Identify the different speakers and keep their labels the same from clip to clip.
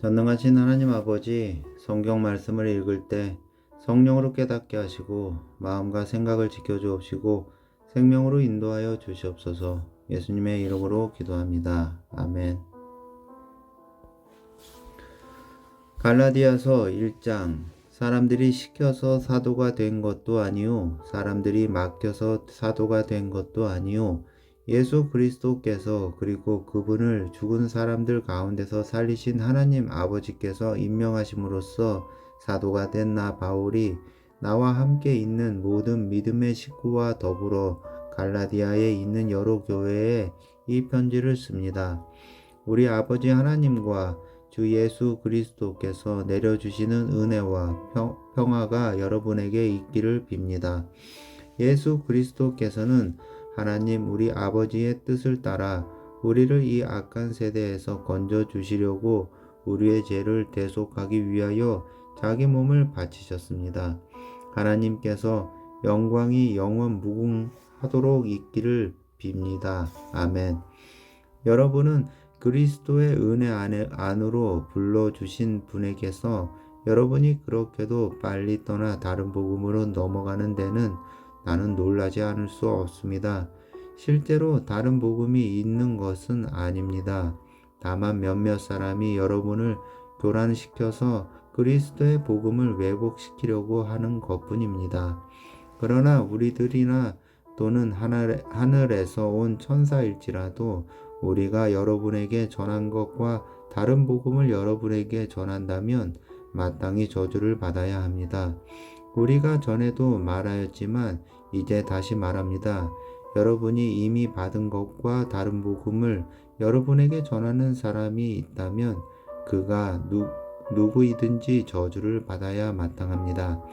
Speaker 1: 전능하신 하나님 아버지, 성경 말씀을 읽을 때 성령으로 깨닫게 하시고 마음과 생각을 지켜주옵시고 생명으로 인도하여 주시옵소서. 예수님의 이름으로 기도합니다. 아멘. 갈라디아서 1장. 사람들이 시켜서 사도가 된 것도 아니요 사람들이 맡겨서 사도가 된 것도 아니요 예수 그리스도께서 그리고 그분을 죽은 사람들 가운데서 살리신 하나님 아버지께서 임명하심으로써 사도가 된 나 바울이 나와 함께 있는 모든 믿음의 식구와 더불어 갈라디아에 있는 여러 교회에 이 편지를 씁니다. 우리 아버지 하나님과 주 예수 그리스도께서 내려주시는 은혜와 평화가 여러분에게 있기를 빕니다. 예수 그리스도께서는 하나님 우리 아버지의 뜻을 따라 우리를 이 악한 세대에서 건져 주시려고 우리의 죄를 대속하기 위하여 자기 몸을 바치셨습니다. 하나님께서 영광이 영원 무궁하도록 있기를 빕니다. 아멘. 여러분은 그리스도의 은혜 안으로 불러주신 분에게서 여러분이 그렇게도 빨리 떠나 다른 복음으로 넘어가는 데는 나는 놀라지 않을 수 없습니다. 실제로 다른 복음이 있는 것은 아닙니다. 다만 몇몇 사람이 여러분을 교란시켜서 그리스도의 복음을 왜곡시키려고 하는 것뿐입니다. 그러나 우리들이나 또는 하늘에서 온 천사일지라도 우리가 여러분에게 전한 것과 다른 복음을 여러분에게 전한다면 마땅히 저주를 받아야 합니다. 우리가 전에도 말하였지만 이제 다시 말합니다. 여러분이 이미 받은 것과 다른 복음을 여러분에게 전하는 사람이 있다면 그가 누구이든지 저주를 받아야 마땅합니다.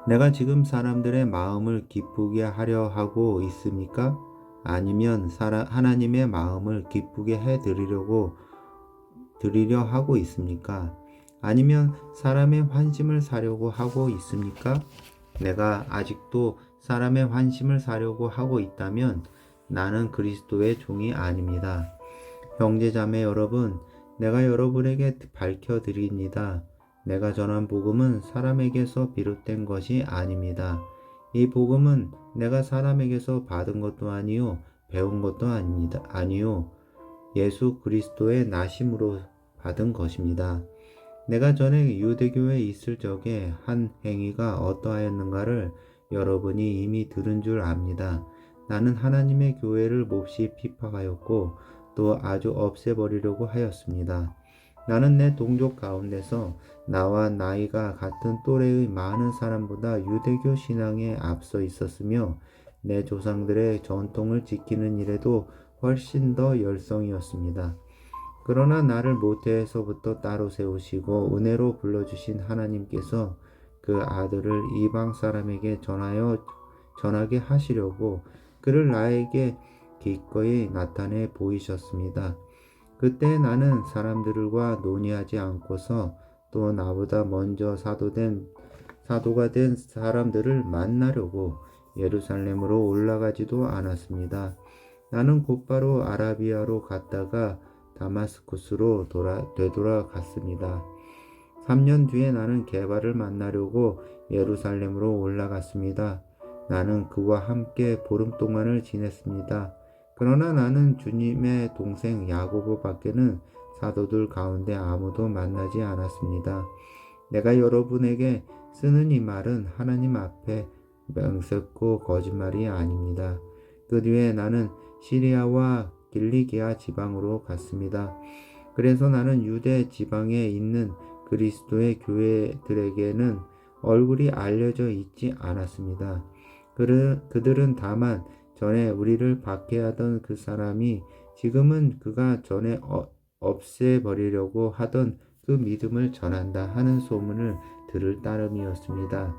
Speaker 1: 내가 지금 사람들의 마음을 기쁘게 하려 하고 있습니까? 아니면 하나님의 마음을 기쁘게 드리려 하고 있습니까? 아니면 사람의 환심을 사려고 하고 있습니까? 내가 아직도 사람의 환심을 사려고 하고 있다면 나는 그리스도의 종이 아닙니다. 형제자매 여러분, 내가 여러분에게 밝혀드립니다. 내가 전한 복음은 사람에게서 비롯된 것이 아닙니다. 이 복음은 내가 사람에게서 받은 것도 아니요 배운 것도 아니요 예수 그리스도의 나심으로 받은 것입니다. 내가 전에 유대교에 있을 적에 한 행위가 어떠하였는가를 여러분이 이미 들은 줄 압니다. 나는 하나님의 교회를 몹시 핍박하였고 또 아주 없애버리려고 하였습니다. 나는 내 동족 가운데서 나와 나이가 같은 또래의 많은 사람보다 유대교 신앙에 앞서 있었으며 내 조상들의 전통을 지키는 일에도 훨씬 더 열성이었습니다. 그러나 나를 모태에서부터 따로 세우시고 은혜로 불러주신 하나님께서 그 아들을 이방 사람에게 전하게 하시려고 그를 나에게 기꺼이 나타내 보이셨습니다. 그때 나는 사람들과 논의하지 않고서 또 나보다 먼저 사도가 된 사람들을 만나려고 예루살렘으로 올라가지도 않았습니다. 나는 곧바로 아라비아로 갔다가 다마스쿠스로 되돌아갔습니다. 3년 뒤에 나는 게바를 만나려고 예루살렘으로 올라갔습니다. 나는 그와 함께 보름 동안을 지냈습니다. 그러나 나는 주님의 동생 야고보 밖에는 사도들 가운데 아무도 만나지 않았습니다. 내가 여러분에게 쓰는 이 말은 하나님 앞에 명색고 거짓말이 아닙니다. 그 뒤에 나는 시리아와 길리기아 지방으로 갔습니다. 그래서 나는 유대 지방에 있는 그리스도의 교회들에게는 얼굴이 알려져 있지 않았습니다. 그들은 다만 전에 우리를 박해하던 그 사람이 지금은 그가 전에 없애버리려고 하던 그 믿음을 전한다 하는 소문을 들을 따름이었습니다.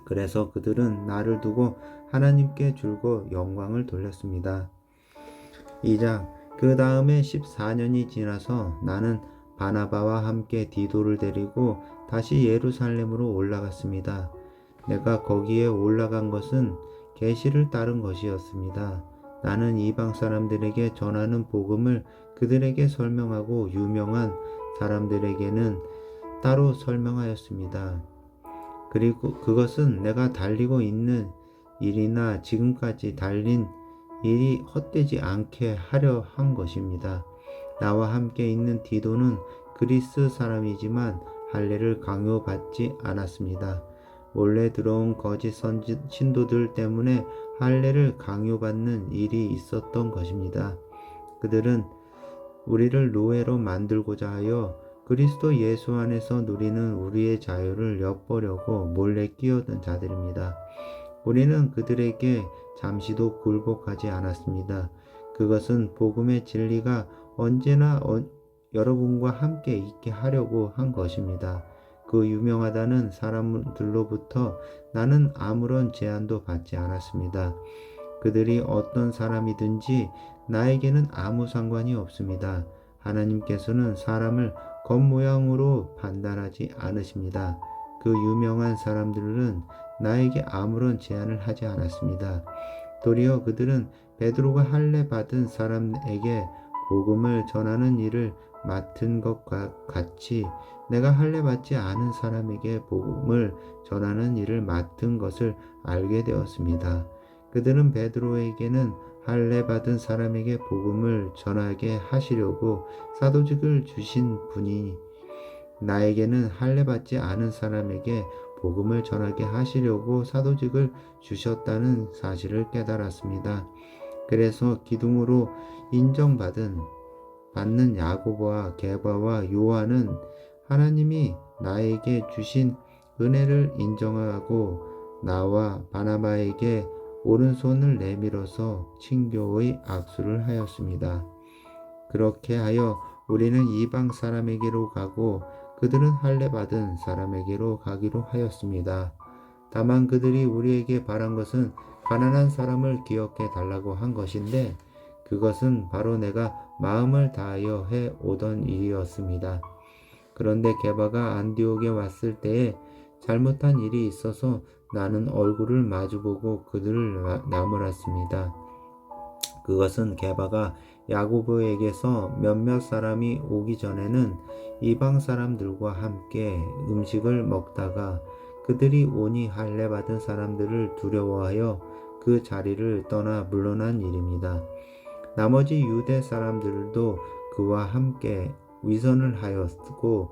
Speaker 1: 그래서 그들은 나를 두고 하나님께 줄고 영광을 돌렸습니다. 2장. 그 다음에 14년이 지나서 나는 바나바와 함께 디도를 데리고 다시 예루살렘으로 올라갔습니다. 내가 거기에 올라간 것은 계시를 따른 것이었습니다. 나는 이방 사람들에게 전하는 복음을 그들에게 설명하고 유명한 사람들에게는 따로 설명하였습니다. 그리고 그것은 내가 달리고 있는 일이나 지금까지 달린 일이 헛되지 않게 하려 한 것입니다. 나와 함께 있는 디도는 그리스 사람이지만 할례를 강요받지 않았습니다. 몰래 들어온 거짓 신도들 때문에 할례를 강요받는 일이 있었던 것입니다. 그들은 우리를 노예로 만들고자 하여 그리스도 예수 안에서 누리는 우리의 자유를 엿보려고 몰래 끼어든 자들입니다. 우리는 그들에게 잠시도 굴복하지 않았습니다. 그것은 복음의 진리가 언제나 여러분과 함께 있게 하려고 한 것입니다. 그 유명하다는 사람들로부터 나는 아무런 제한도 받지 않았습니다. 그들이 어떤 사람이든지 나에게는 아무 상관이 없습니다. 하나님께서는 사람을 겉모양으로 판단하지 않으십니다. 그 유명한 사람들은 나에게 아무런 제한을 하지 않았습니다. 도리어 그들은 베드로가 할례 받은 사람에게 복음을 전하는 일을 맡은 것과 같이 내가 할례 받지 않은 사람에게 복음을 전하는 일을 맡은 것을 알게 되었습니다. 그들은 베드로에게는 할례 받은 사람에게 복음을 전하게 하시려고 사도직을 주신 분이 나에게는 할례 받지 않은 사람에게 복음을 전하게 하시려고 사도직을 주셨다는 사실을 깨달았습니다. 그래서 기둥으로 받는 야고보와 게바와 요한은 하나님이 나에게 주신 은혜를 인정하고 나와 바나바에게 오른손을 내밀어서 친교의 악수를 하였습니다. 그렇게 하여 우리는 이방 사람에게로 가고 그들은 할례 받은 사람에게로 가기로 하였습니다. 다만 그들이 우리에게 바란 것은 가난한 사람을 기억해 달라고 한 것인데 그것은 바로 내가 마음을 다하여 해 오던 일이었습니다. 그런데 게바가 안디옥에 왔을 때에 잘못한 일이 있어서 나는 얼굴을 마주보고 그들을 나무랐습니다. 그것은 게바가 야고보에게서 몇몇 사람이 오기 전에는 이방 사람들과 함께 음식을 먹다가 그들이 오니 할례 받은 사람들을 두려워하여 그 자리를 떠나 물러난 일입니다. 나머지 유대 사람들도 그와 함께 위선을 하였고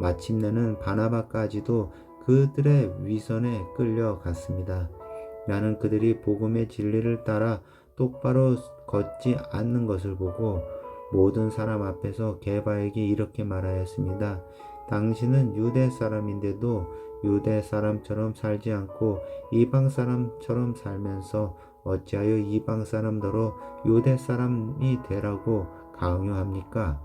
Speaker 1: 마침내는 바나바까지도 그들의 위선에 끌려갔습니다. 나는 그들이 복음의 진리를 따라 똑바로 걷지 않는 것을 보고 모든 사람 앞에서 게바에게 이렇게 말하였습니다. 당신은 유대 사람인데도 유대 사람처럼 살지 않고 이방 사람처럼 살면서 어찌하여 이방 사람더러 유대 사람이 되라고 강요합니까?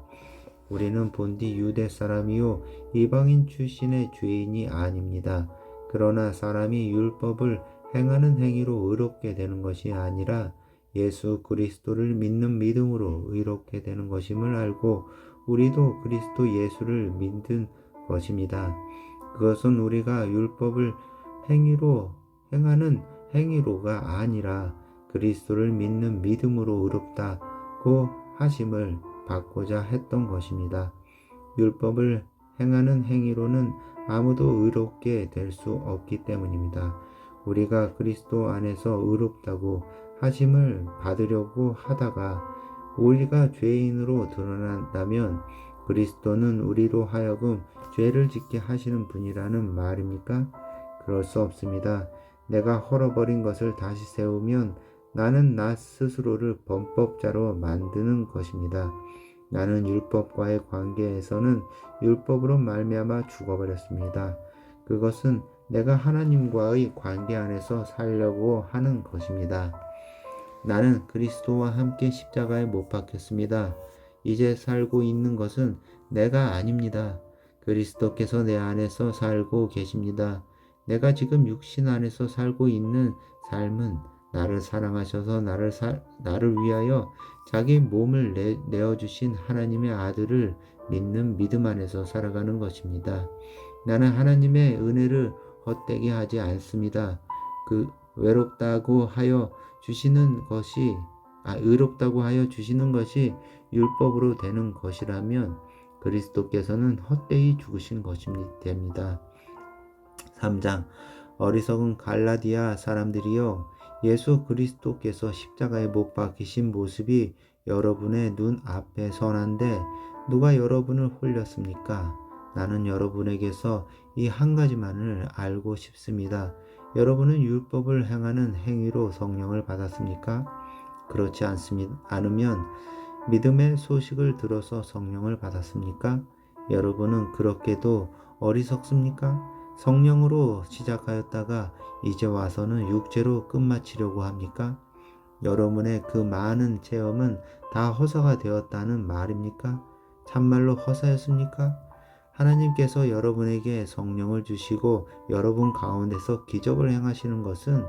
Speaker 1: 우리는 본디 유대 사람이요 이방인 출신의 죄인이 아닙니다. 그러나 사람이 율법을 행하는 행위로 의롭게 되는 것이 아니라 예수 그리스도를 믿는 믿음으로 의롭게 되는 것임을 알고 우리도 그리스도 예수를 믿는 것입니다. 그것은 우리가 율법을 행하는 행위로가 아니라 그리스도를 믿는 믿음으로 의롭다고 하심을 받고자 했던 것입니다. 율법을 행하는 행위로는 아무도 의롭게 될 수 없기 때문입니다. 우리가 그리스도 안에서 의롭다고 하심을 받으려고 하다가 우리가 죄인으로 드러난다면 그리스도는 우리로 하여금 죄를 짓게 하시는 분이라는 말입니까? 그럴 수 없습니다. 내가 헐어버린 것을 다시 세우면 나는 나 스스로를 범법자로 만드는 것입니다. 나는 율법과의 관계에서는 율법으로 말미암아 죽어버렸습니다. 그것은 내가 하나님과의 관계 안에서 살려고 하는 것입니다. 나는 그리스도와 함께 십자가에 못 박혔습니다. 이제 살고 있는 것은 내가 아닙니다. 그리스도께서 내 안에서 살고 계십니다. 내가 지금 육신 안에서 살고 있는 삶은 나를 사랑하셔서 나를 위하여 자기 몸을 내어주신 하나님의 아들을 믿는 믿음 안에서 살아가는 것입니다. 나는 하나님의 은혜를 헛되게 하지 않습니다. 그 외롭다고 하여 주시는 것이 의롭다고 하여 주시는 것이 율법으로 되는 것이라면 그리스도께서는 헛되이 죽으신 것이 됩니다. 3장 어리석은 갈라디아 사람들이여, 예수 그리스도께서 십자가에 못 박히신 모습이 여러분의 눈 앞에 선한데 누가 여러분을 홀렸습니까? 나는 여러분에게서 이 한 가지만을 알고 싶습니다. 여러분은 율법을 행하는 행위로 성령을 받았습니까? 그렇지 않으면 믿음의 소식을 들어서 성령을 받았습니까? 여러분은 그렇게도 어리석습니까? 성령으로 시작하였다가 이제 와서는 육체로 끝마치려고 합니까? 여러분의 그 많은 체험은 다 허사가 되었다는 말입니까? 참말로 허사였습니까? 하나님께서 여러분에게 성령을 주시고 여러분 가운데서 기적을 행하시는 것은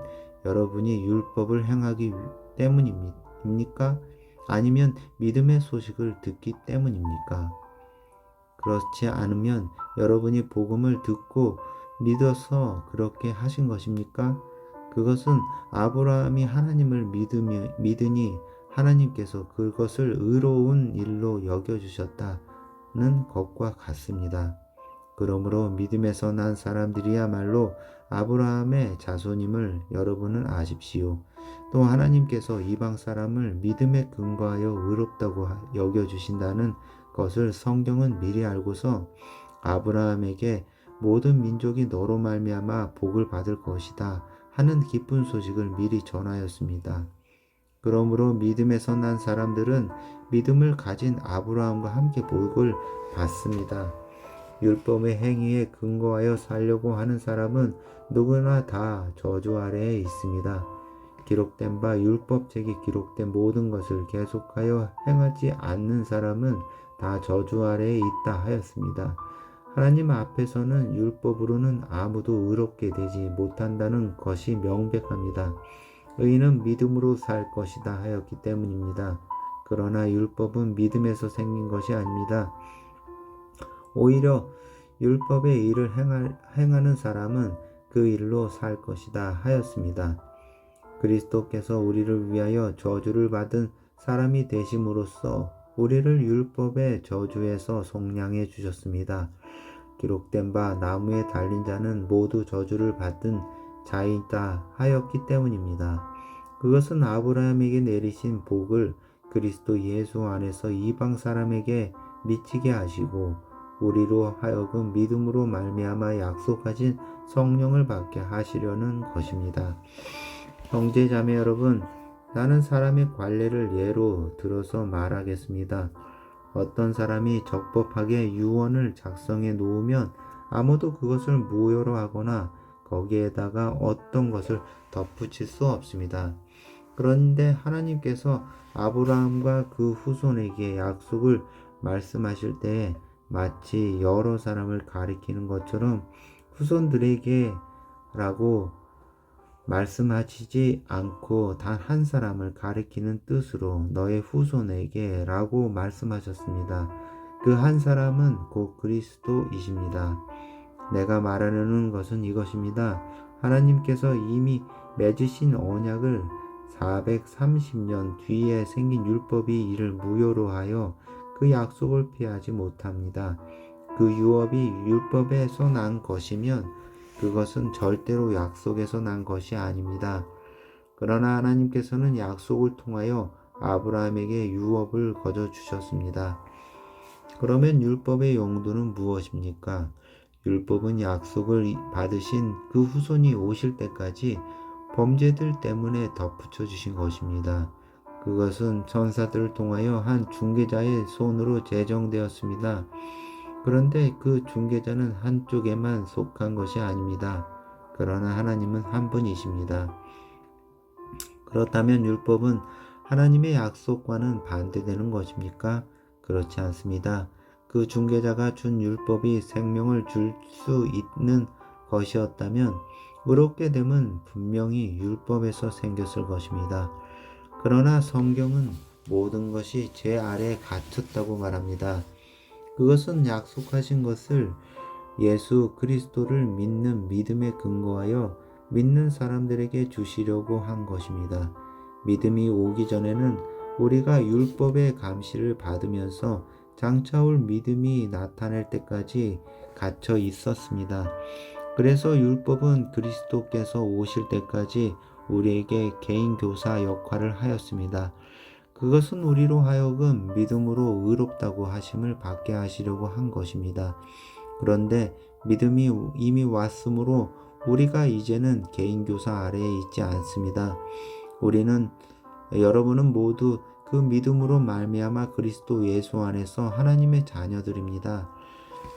Speaker 1: 여러분이 율법을 행하기 때문입니까? 아니면 믿음의 소식을 듣기 때문입니까? 그렇지 않으면 여러분이 복음을 듣고 믿어서 그렇게 하신 것입니까? 그것은 아브라함이 하나님을 믿으니 하나님께서 그것을 의로운 일로 여겨주셨다는 것과 같습니다. 그러므로 믿음에서 난 사람들이야말로 아브라함의 자손임을 여러분은 아십시오. 또 하나님께서 이방 사람을 믿음에 근거하여 의롭다고 여겨주신다는 것을 성경은 미리 알고서 아브라함에게 모든 민족이 너로 말미암아 복을 받을 것이다 하는 기쁜 소식을 미리 전하였습니다. 그러므로 믿음에서 난 사람들은 믿음을 가진 아브라함과 함께 복을 받습니다. 율법의 행위에 근거하여 살려고 하는 사람은 누구나 다 저주 아래에 있습니다. 기록된 바 율법책이 기록된 모든 것을 계속하여 행하지 않는 사람은 다 저주 아래에 있다 하였습니다. 하나님 앞에서는 율법으로는 아무도 의롭게 되지 못한다는 것이 명백합니다. 의인은 믿음으로 살 것이다 하였기 때문입니다. 그러나 율법은 믿음에서 생긴 것이 아닙니다. 오히려 율법의 일을 행하는 사람은 그 일로 살 것이다 하였습니다. 그리스도께서 우리를 위하여 저주를 받은 사람이 되심으로써 우리를 율법의 저주에서 속량해 주셨습니다. 기록된 바 나무에 달린 자는 모두 저주를 받은 자이다 하였기 때문입니다. 그것은 아브라함에게 내리신 복을 그리스도 예수 안에서 이방 사람에게 미치게 하시고 우리로 하여금 믿음으로 말미암아 약속하신 성령을 받게 하시려는 것입니다. 형제 자매 여러분, 나는 사람의 관례를 예로 들어서 말하겠습니다. 어떤 사람이 적법하게 유언을 작성해 놓으면 아무도 그것을 무효로 하거나 거기에다가 어떤 것을 덧붙일 수 없습니다. 그런데 하나님께서 아브라함과 그 후손에게 약속을 말씀하실 때에 마치 여러 사람을 가리키는 것처럼 후손들에게라고 말씀하시지 않고 단 한 사람을 가리키는 뜻으로 너의 후손에게 라고 말씀하셨습니다. 그 한 사람은 곧 그리스도이십니다. 내가 말하려는 것은 이것입니다. 하나님께서 이미 맺으신 언약을 430년 뒤에 생긴 율법이 이를 무효로 하여 그 약속을 피하지 못합니다. 그 유업이 율법에서 난 것이면 그것은 절대로 약속에서 난 것이 아닙니다. 그러나 하나님께서는 약속을 통하여 아브라함에게 유업을 거저 주셨습니다. 그러면 율법의 용도는 무엇입니까? 율법은 약속을 받으신 그 후손이 오실 때까지 범죄들 때문에 덧붙여 주신 것입니다. 그것은 천사들을 통하여 한 중개자의 손으로 제정되었습니다. 그런데 그 중개자는 한쪽에만 속한 것이 아닙니다. 그러나 하나님은 한 분이십니다. 그렇다면 율법은 하나님의 약속과는 반대되는 것입니까? 그렇지 않습니다. 그 중개자가 준 율법이 생명을 줄 수 있는 것이었다면 의롭게 됨은 분명히 율법에서 생겼을 것입니다. 그러나 성경은 모든 것이 죄 아래 갇혔다고 말합니다. 그것은 약속하신 것을 예수 그리스도를 믿는 믿음에 근거하여 믿는 사람들에게 주시려고 한 것입니다. 믿음이 오기 전에는 우리가 율법의 감시를 받으면서 장차 올 믿음이 나타날 때까지 갇혀 있었습니다. 그래서 율법은 그리스도께서 오실 때까지 우리에게 개인 교사 역할을 하였습니다. 그것은 우리로 하여금 믿음으로 의롭다고 하심을 받게 하시려고 한 것입니다. 그런데 믿음이 이미 왔으므로 우리가 이제는 개인 교사 아래에 있지 않습니다. 여러분은 모두 그 믿음으로 말미암아 그리스도 예수 안에서 하나님의 자녀들입니다.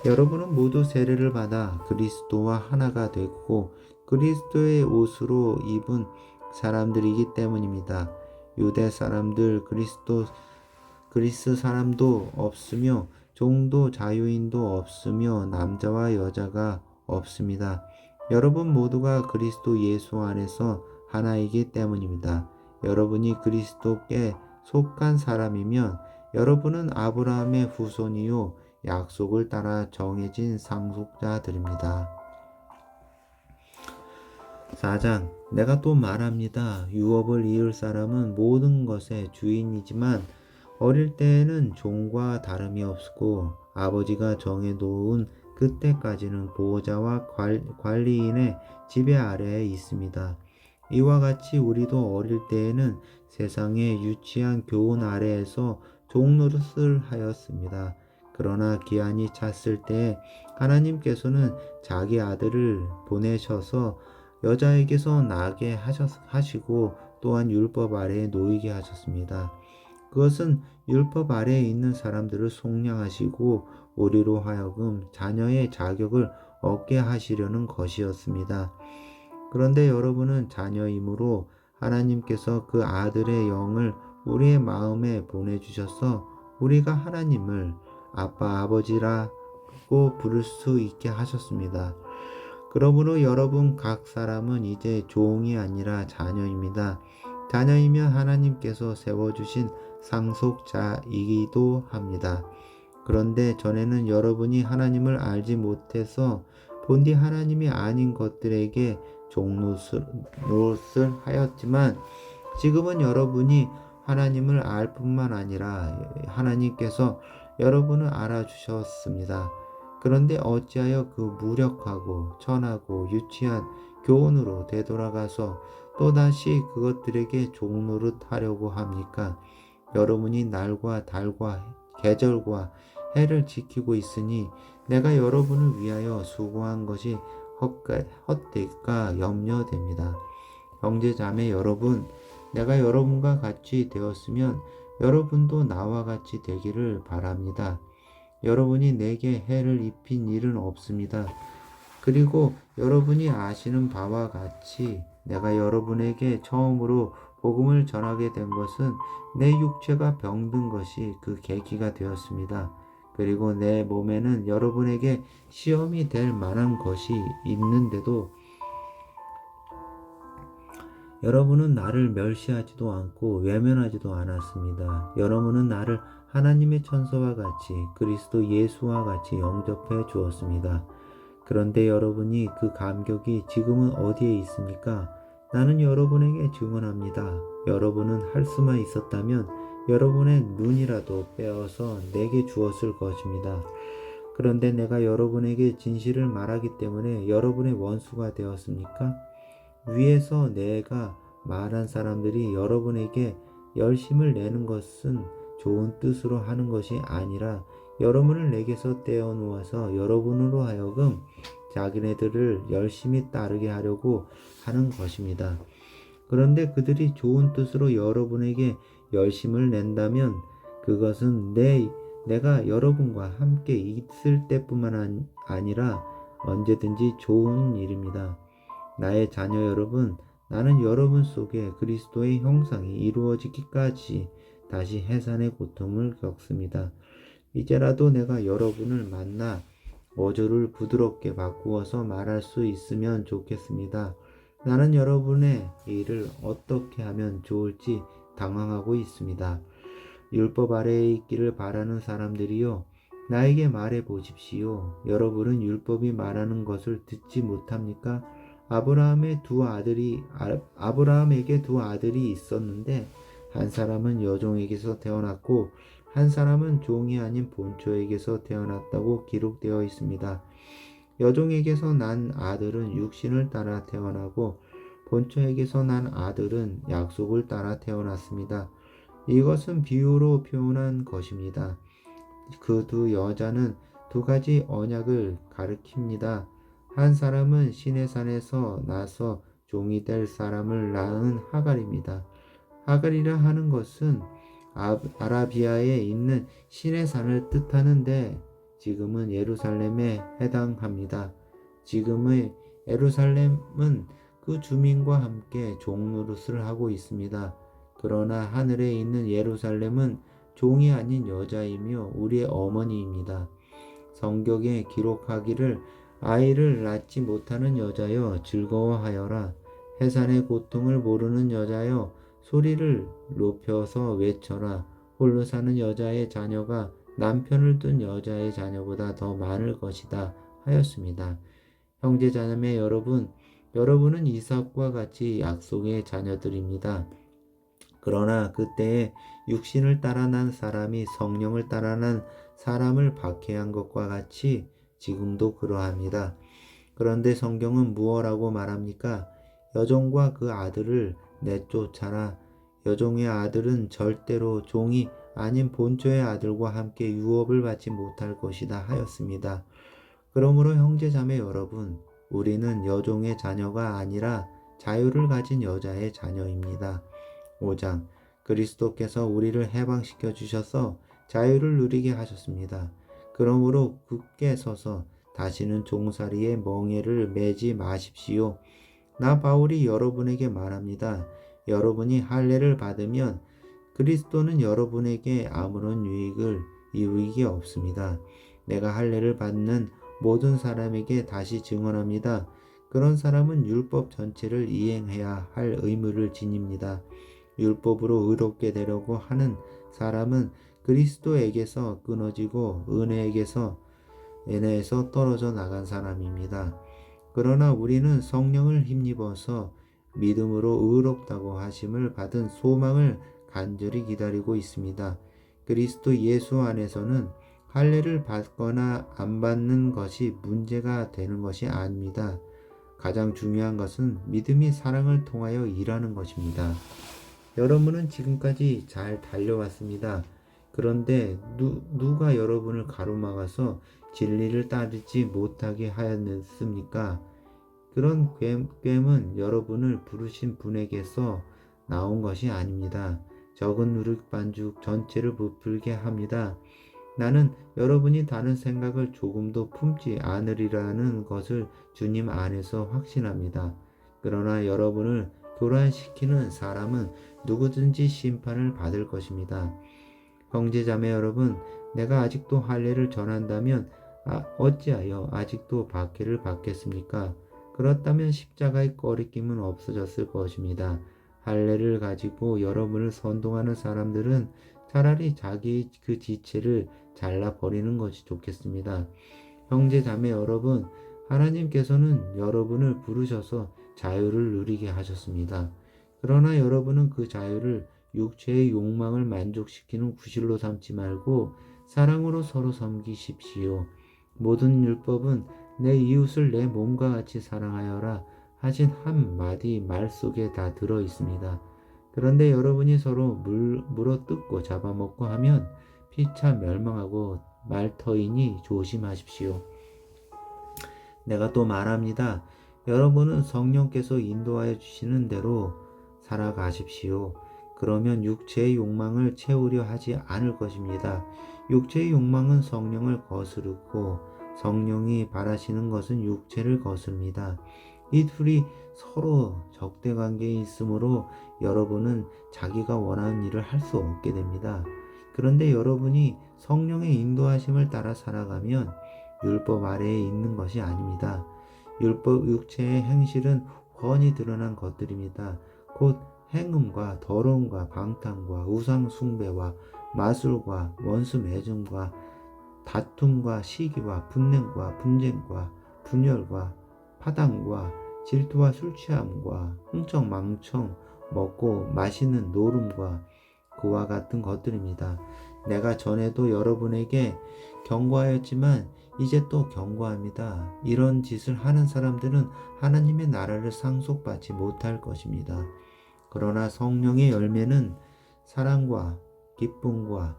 Speaker 1: 여러분은 모두 세례를 받아 그리스도와 하나가 되고 그리스도의 옷으로 입은 사람들이기 때문입니다. 유대 사람들, 그리스 사람도 없으며 종도 자유인도 없으며 남자와 여자가 없습니다. 여러분 모두가 그리스도 예수 안에서 하나이기 때문입니다. 여러분이 그리스도께 속한 사람이면 여러분은 아브라함의 후손이요 약속을 따라 정해진 상속자들입니다. 4장 내가 또 말합니다. 유업을 이을 사람은 모든 것의 주인이지만 어릴 때에는 종과 다름이 없고 아버지가 정해놓은 그때까지는 보호자와 관리인의 지배 아래에 있습니다. 이와 같이 우리도 어릴 때에는 세상의 유치한 교훈 아래에서 종노릇을 하였습니다. 그러나 기한이 찼을 때에 하나님께서는 자기 아들을 보내셔서 여자에게서 나게 하시고 또한 율법 아래에 놓이게 하셨습니다. 그것은 율법 아래에 있는 사람들을 속량하시고 우리로 하여금 자녀의 자격을 얻게 하시려는 것이었습니다. 그런데 여러분은 자녀이므로 하나님께서 그 아들의 영을 우리의 마음에 보내주셔서 우리가 하나님을 아빠 아버지라고 부를 수 있게 하셨습니다. 그러므로 여러분 각 사람은 이제 종이 아니라 자녀입니다. 자녀이면 하나님께서 세워주신 상속자이기도 합니다. 그런데 전에는 여러분이 하나님을 알지 못해서 본디 하나님이 아닌 것들에게 종노릇을 하였지만 지금은 여러분이 하나님을 알 뿐만 아니라 하나님께서 여러분을 알아주셨습니다. 그런데 어찌하여 그 무력하고 천하고 유치한 교훈으로 되돌아가서 또다시 그것들에게 종노릇하려고 합니까? 여러분이 날과 달과 계절과 해를 지키고 있으니 내가 여러분을 위하여 수고한 것이 헛될까 염려됩니다. 형제자매 여러분, 내가 여러분과 같이 되었으면 여러분도 나와 같이 되기를 바랍니다. 여러분이 내게 해를 입힌 일은 없습니다. 그리고 여러분이 아시는 바와 같이 내가 여러분에게 처음으로 복음을 전하게 된 것은 내 육체가 병든 것이 그 계기가 되었습니다. 그리고 내 몸에는 여러분에게 시험이 될 만한 것이 있는데도 여러분은 나를 멸시하지도 않고 외면하지도 않았습니다. 여러분은 나를 하나님의 천사와 같이 그리스도 예수와 같이 영접해 주었습니다. 그런데 여러분이 그 감격이 지금은 어디에 있습니까? 나는 여러분에게 증언합니다. 여러분은 할 수만 있었다면 여러분의 눈이라도 빼어서 내게 주었을 것입니다. 그런데 내가 여러분에게 진실을 말하기 때문에 여러분의 원수가 되었습니까? 위에서 내가 말한 사람들이 여러분에게 열심을 내는 것은 좋은 뜻으로 하는 것이 아니라 여러분을 내게서 떼어놓아서 여러분으로 하여금 자기네들을 열심히 따르게 하려고 하는 것입니다. 그런데 그들이 좋은 뜻으로 여러분에게 열심을 낸다면 그것은 내가 여러분과 함께 있을 때뿐만 아니라 언제든지 좋은 일입니다. 나의 자녀 여러분, 나는 여러분 속에 그리스도의 형상이 이루어지기까지 다시 해산의 고통을 겪습니다. 이제라도 내가 여러분을 만나 어조를 부드럽게 바꾸어서 말할 수 있으면 좋겠습니다. 나는 여러분의 일을 어떻게 하면 좋을지 당황하고 있습니다. 율법 아래에 있기를 바라는 사람들이요, 나에게 말해 보십시오. 여러분은 율법이 말하는 것을 듣지 못합니까? 아브라함에게 두 아들이 있었는데 한 사람은 여종에게서 태어났고 한 사람은 종이 아닌 본초에게서 태어났다고 기록되어 있습니다. 여종에게서 난 아들은 육신을 따라 태어나고 본처에게서 난 아들은 약속을 따라 태어났습니다. 이것은 비유로 표현한 것입니다. 그 두 여자는 두 가지 언약을 가리킵니다. 한 사람은 시내산에서 나서 종이 될 사람을 낳은 하갈입니다. 하갈이라 하는 것은 아라비아에 있는 시내산을 뜻하는데 지금은 예루살렘에 해당합니다. 지금의 예루살렘은 그 주민과 함께 종노릇을 하고 있습니다. 그러나 하늘에 있는 예루살렘은 종이 아닌 여자이며 우리의 어머니입니다. 성경에 기록하기를 아이를 낳지 못하는 여자여 즐거워하여라. 해산의 고통을 모르는 여자여 소리를 높여서 외쳐라. 홀로 사는 여자의 자녀가 남편을 둔 여자의 자녀보다 더 많을 것이다 하였습니다. 형제 자매 여러분, 여러분은 이삭과 같이 약속의 자녀들입니다. 그러나 그때에 육신을 따라 난 사람이 성령을 따라 난 사람을 박해한 것과 같이 지금도 그러합니다. 그런데 성경은 무엇라고 말합니까? 여종과 그 아들을 내쫓아라. 여종의 아들은 절대로 종이 아닌 본초의 아들과 함께 유업을 받지 못할 것이다 하였습니다. 그러므로 형제 자매 여러분, 우리는 여종의 자녀가 아니라 자유를 가진 여자의 자녀입니다. 5장, 그리스도께서 우리를 해방시켜 주셔서 자유를 누리게 하셨습니다. 그러므로 굳게 서서 다시는 종살이의 멍에를 매지 마십시오. 나 바울이 여러분에게 말합니다. 여러분이 할례를 받으면 그리스도는 여러분에게 아무런 유익이 없습니다. 내가 할례를 받는 모든 사람에게 다시 증언합니다. 그런 사람은 율법 전체를 이행해야 할 의무를 지닙니다. 율법으로 의롭게 되려고 하는 사람은 그리스도에게서 끊어지고 은혜에서 떨어져 나간 사람입니다. 그러나 우리는 성령을 힘입어서 믿음으로 의롭다고 하심을 받은 소망을 간절히 기다리고 있습니다. 그리스도 예수 안에서는 할례를 받거나 안 받는 것이 문제가 되는 것이 아닙니다. 가장 중요한 것은 믿음이 사랑을 통하여 일하는 것입니다. 여러분은 지금까지 잘 달려왔습니다. 그런데 누가 여러분을 가로막아서 진리를 따르지 못하게 하였습니까? 그런 괸은 여러분을 부르신 분에게서 나온 것이 아닙니다. 적은 누룩 반죽 전체를 부풀게 합니다. 나는 여러분이 다른 생각을 조금도 품지 않으리라는 것을 주님 안에서 확신합니다. 그러나 여러분을 교란시키는 사람은 누구든지 심판을 받을 것입니다. 형제자매 여러분, 내가 아직도 할례를 전한다면 어찌하여 아직도 박해를 받겠습니까? 그렇다면 십자가의 꺼리낌은 없어졌을 것입니다. 할례를 가지고 여러분을 선동하는 사람들은 차라리 자기 그 지체를 잘라버리는 것이 좋겠습니다. 형제자매 여러분, 하나님께서는 여러분을 부르셔서 자유를 누리게 하셨습니다. 그러나 여러분은 그 자유를 육체의 욕망을 만족시키는 구실로 삼지 말고 사랑으로 서로 섬기십시오. 모든 율법은 내 이웃을 내 몸과 같이 사랑하여라 하신 한마디 말 속에 다 들어 있습니다. 그런데 여러분이 서로 물어뜯고 잡아먹고 하면 피차 멸망하고 말터이니 조심하십시오. 내가 또 말합니다. 여러분은 성령께서 인도하여 주시는 대로 살아가십시오. 그러면 육체의 욕망을 채우려 하지 않을 것입니다. 육체의 욕망은 성령을 거스르고 성령이 바라시는 것은 육체를 거스릅니다. 이 둘이 서로 적대관계에 있으므로 여러분은 자기가 원하는 일을 할 수 없게 됩니다. 그런데 여러분이 성령의 인도하심을 따라 살아가면 율법 아래에 있는 것이 아닙니다. 육체의 행실은 훤히 드러난 것들입니다. 곧 행음과 더러움과 방탕과 우상 숭배와 마술과 원수 매증과 다툼과 시기와 분냉과 분쟁과 분열과 파당과 질투와 술 취함과 흥청망청 먹고 마시는 노름과 그와 같은 것들입니다. 내가 전에도 여러분에게 경고하였지만 이제 또 경고합니다. 이런 짓을 하는 사람들은 하나님의 나라를 상속받지 못할 것입니다. 그러나 성령의 열매는 사랑과 기쁨과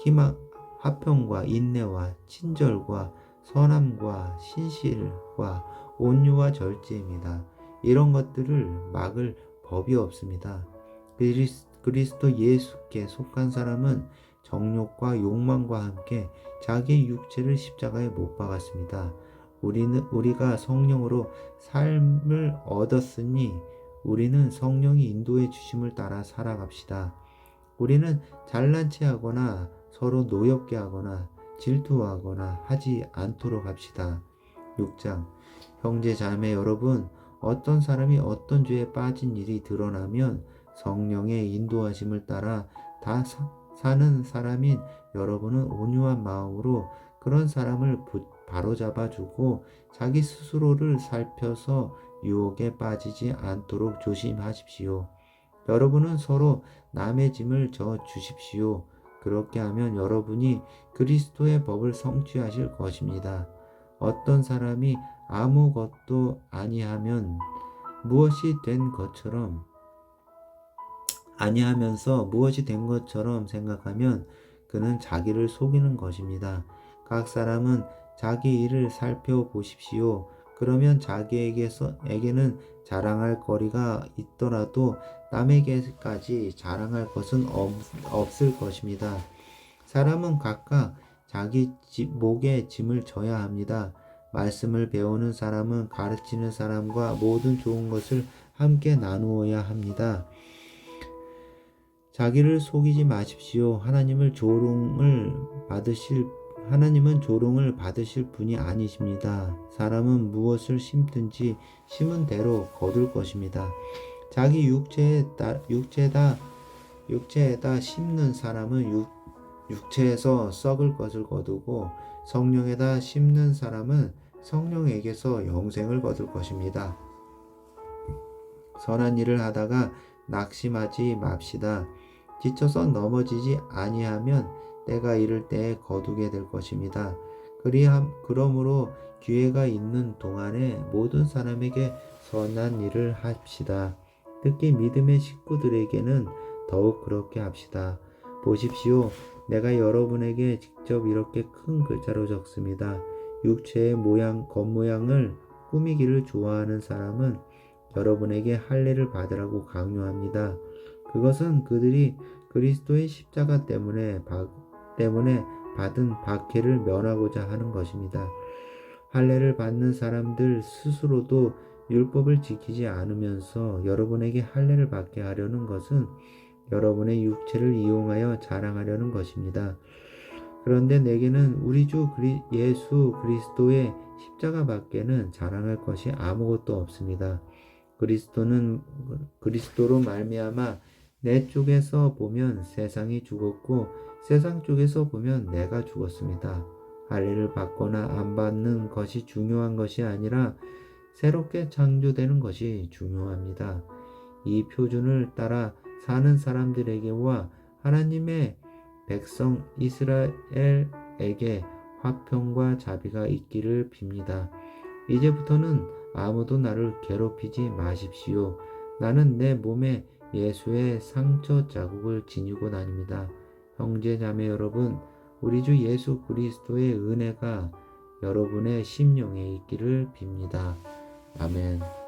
Speaker 1: 희망, 화평과 인내와 친절과 선함과 신실과 온유와 절제입니다. 이런 것들을 막을 법이 없습니다. 그리스도 예수께 속한 사람은 정욕과 욕망과 함께 자기의 육체를 십자가에 못 박았습니다. 우리가 성령으로 삶을 얻었으니 우리는 성령이 인도해 주심을 따라 살아갑시다. 우리는 잘난 체 하거나 서로 노엽게 하거나 질투하거나 하지 않도록 합시다. 6장 형제 자매 여러분, 어떤 사람이 어떤 죄에 빠진 일이 드러나면 성령의 인도하심을 따라 다 사는 사람인 여러분은 온유한 마음으로 그런 사람을 바로잡아 주고 자기 스스로를 살펴서 유혹에 빠지지 않도록 조심하십시오. 여러분은 서로 남의 짐을 져 주십시오. 그렇게 하면 여러분이 그리스도의 법을 성취하실 것입니다. 어떤 사람이 아무것도 아니하면 무엇이 된 것처럼 아니하면서 무엇이 된 것처럼 생각하면 그는 자기를 속이는 것입니다. 각 사람은 자기 일을 살펴보십시오. 그러면 자기에게는 자랑할 거리가 있더라도 남에게까지 자랑할 것은 없을 것입니다. 사람은 각각 자기 목에 짐을 져야 합니다. 말씀을 배우는 사람은 가르치는 사람과 모든 좋은 것을 함께 나누어야 합니다. 자기를 속이지 마십시오. 하나님은 조롱을 받으실 분이 아니십니다. 사람은 무엇을 심든지 심은 대로 거둘 것입니다. 자기 육체에다 심는 사람은 육체에서 썩을 것을 거두고 성령에다 심는 사람은 성령에게서 영생을 거둘 것입니다. 선한 일을 하다가 낙심하지 맙시다. 지쳐서 넘어지지 아니하면 때가 이를 때에 거두게 될 것입니다. 그러므로 기회가 있는 동안에 모든 사람에게 선한 일을 합시다. 특히 믿음의 식구들에게는 더욱 그렇게 합시다. 보십시오. 내가 여러분에게 직접 이렇게 큰 글자로 적습니다. 육체의 겉모양을 꾸미기를 좋아하는 사람은 여러분에게 할례를 받으라고 강요합니다. 그것은 그들이 그리스도의 십자가 때문에 받은 박해를 면하고자 하는 것입니다. 할례를 받는 사람들 스스로도 율법을 지키지 않으면서 여러분에게 할례를 받게 하려는 것은 여러분의 육체를 이용하여 자랑하려는 것입니다. 그런데 내게는 우리 주 예수 그리스도의 십자가 밖에는 자랑할 것이 아무것도 없습니다. 그리스도로 말미암아 내 쪽에서 보면 세상이 죽었고 세상 쪽에서 보면 내가 죽었습니다. 할례를 받거나 안 받는 것이 중요한 것이 아니라 새롭게 창조되는 것이 중요합니다. 이 표준을 따라 사는 사람들에게와 하나님의 백성 이스라엘에게 화평과 자비가 있기를 빕니다. 이제부터는 아무도 나를 괴롭히지 마십시오. 나는 내 몸에 예수의 상처 자국을 지니고 다닙니다. 형제 자매 여러분, 우리 주 예수 그리스도의 은혜가 여러분의 심령에 있기를 빕니다. 아멘.